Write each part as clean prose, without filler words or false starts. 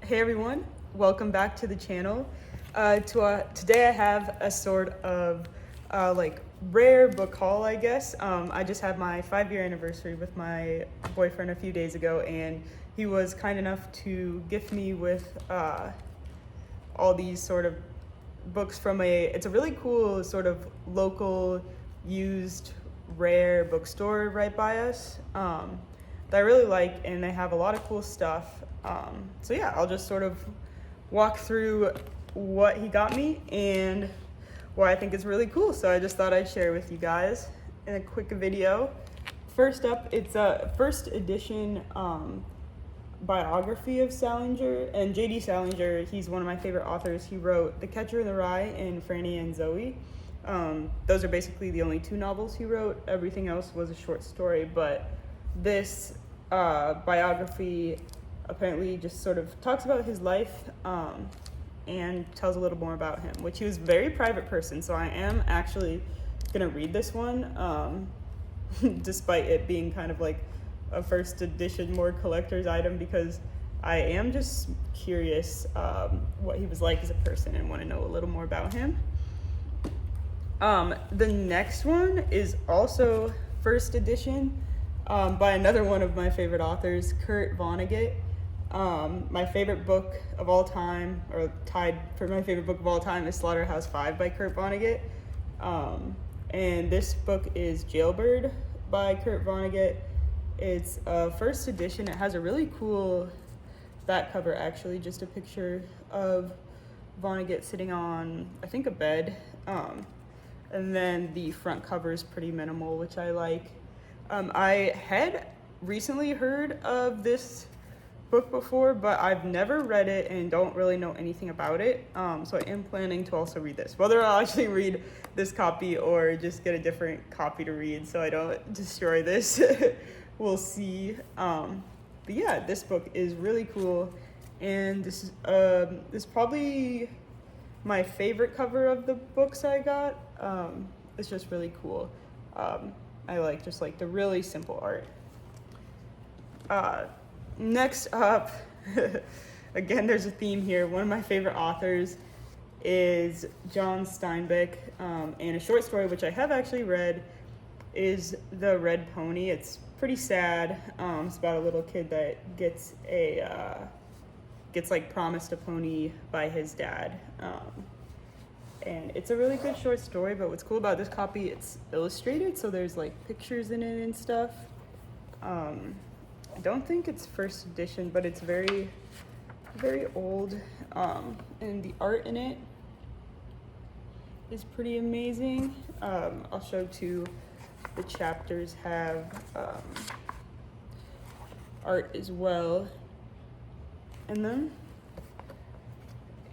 Hey everyone, welcome back to the channel. Today I have a sort of rare book haul, I guess. I just had my 5-year anniversary with my boyfriend a few days ago, and he was kind enough to gift me with all these sort of books from it's a really cool sort of local used rare bookstore right by us that I really like, and they have a lot of cool stuff. So yeah, I'll just sort of walk through what he got me and why I think it's really cool. So I just thought I'd share with you guys in a quick video. First up, it's a first edition biography of Salinger, and J.D. Salinger, he's one of my favorite authors. He wrote The Catcher in the Rye and Franny and Zoe. Those are basically the only 2 novels he wrote. Everything else was a short story, but this biography apparently just sort of talks about his life and tells a little more about him, which he was a very private person, so I am actually gonna read this one, despite it being kind of like a first edition, more collector's item, because I am just curious what he was like as a person and want to know a little more about him. The next one is also first edition by another one of my favorite authors, Kurt Vonnegut. My favorite book of all time, or tied for my favorite book of all time, is Slaughterhouse-Five by Kurt Vonnegut. And this book is Jailbird by Kurt Vonnegut. It's a first edition. It has a really cool back cover, actually, just a picture of Vonnegut sitting on, I think, a bed. And then the front cover is pretty minimal, which I like. I had recently heard of this book before, but I've never read it and don't really know anything about it. So I am planning to also read this. Whether I'll actually read this copy or just get a different copy to read so I don't destroy this, we'll see. But yeah, this book is really cool, and this is probably my favorite cover of the books I got. It's just really cool. I like just like the really simple art. Next up, again, there's a theme here. One of my favorite authors is John Steinbeck, and a short story which I have actually read is The Red Pony. It's pretty sad. It's about a little kid that gets like promised a pony by his dad. And it's a really good short story, but what's cool about this copy, it's illustrated, so there's like pictures in it and stuff. I don't think it's first edition, but it's very, very old. And the art in it is pretty amazing. I'll show too, the chapters have art as well in them.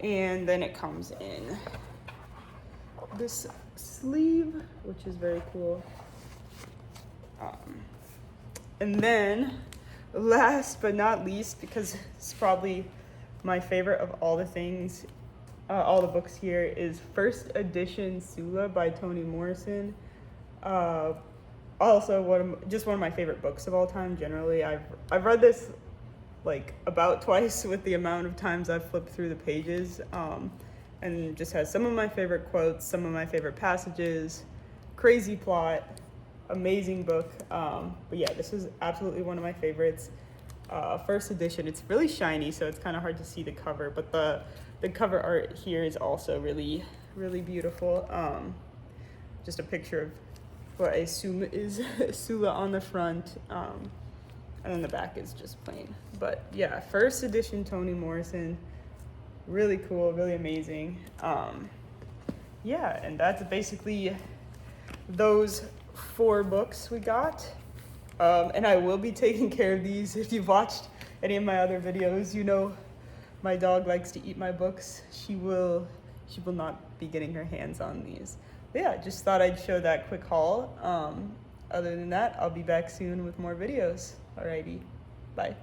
And then it comes in this sleeve, which is very cool. And then last but not least, because it's probably my favorite of all the things, all the books here, is first edition Sula by Toni Morrison. Also one of my favorite books of all time. Generally, I've read this like about twice with the amount of times I've flipped through the pages, and just has some of my favorite quotes, some of my favorite passages, crazy plot, amazing book. But yeah, this is absolutely one of my favorites. First edition. It's really shiny, so it's kind of hard to see the cover, but the cover art here is also really, really beautiful. Just a picture of what I assume is Sula on the front, and then the back is just plain. But yeah, first edition Toni Morrison, really cool, really amazing. Yeah, and that's basically those 4 books we got. And I will be taking care of these. If you've watched any of my other videos, you know my dog likes to eat my books. She will not be getting her hands on these. But yeah, just thought I'd show that quick haul. Other than that, I'll be back soon with more videos. Alrighty, bye.